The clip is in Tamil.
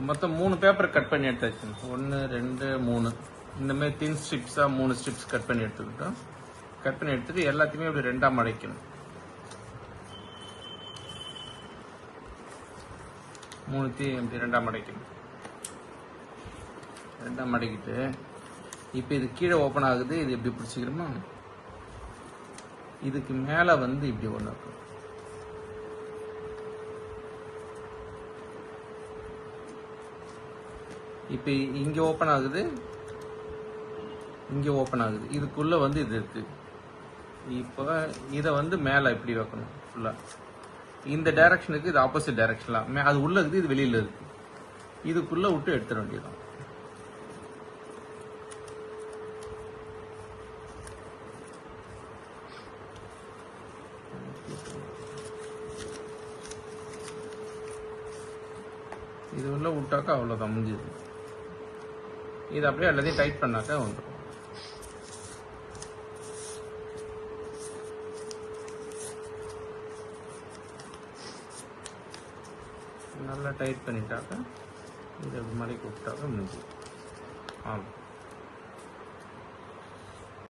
மொத்தம் 3 பேப்பர் கட் பண்ணி எடுத்தாச்சு. 1 2 3 இந்த மாதிரி தின் ஸ்ட்ரிப்ஸாக 3 ஸ்ட்ரிப்ஸ் கட் பண்ணி எடுத்துக்கிட்டோம். கட் பண்ணி எடுத்துட்டு எல்லாத்தையுமே இப்படி 2ஆக மடிக்கணும். 3த்தையும் இப்படி 2ஆக மடிக்கணும். 2ஆக மடிக்கிட்டு இப்போ இது கீழே ஓப்பன் ஆகுது. இது எப்படி பிடிச்சிக்கிறோமா, இதுக்கு மேலே வந்து இப்படி ஒன்று இருக்கும். இப்போ இங்கே ஓப்பன் ஆகுது, இங்கே ஓப்பன் ஆகுது. இதுக்குள்ளே வந்து இது இருக்கு. இப்போ இதை வந்து மேலே இப்படி வைக்கணும் ஃபுல்லாக. இந்த டைரக்ஷனுக்கு இது ஆப்போசிட் டைரக்ஷன்லாம் அது உள்ளே இருக்குது, இது வெளியில் இருக்கு. இதுக்குள்ளே விட்டு எடுத்துட வேண்டியதான். இது உள்ள விட்டாக்கா அவ்வளோதான், முடிஞ்சுது. இது அப்படியே எல்லாத்தையும் டைட் பண்ணாக்கா வந்துடும். நல்லா டைட் பண்ணிட்டாக்கா இதை மடக்கி விட்டாக்கா முடிஞ்சுது. ஆமாம்.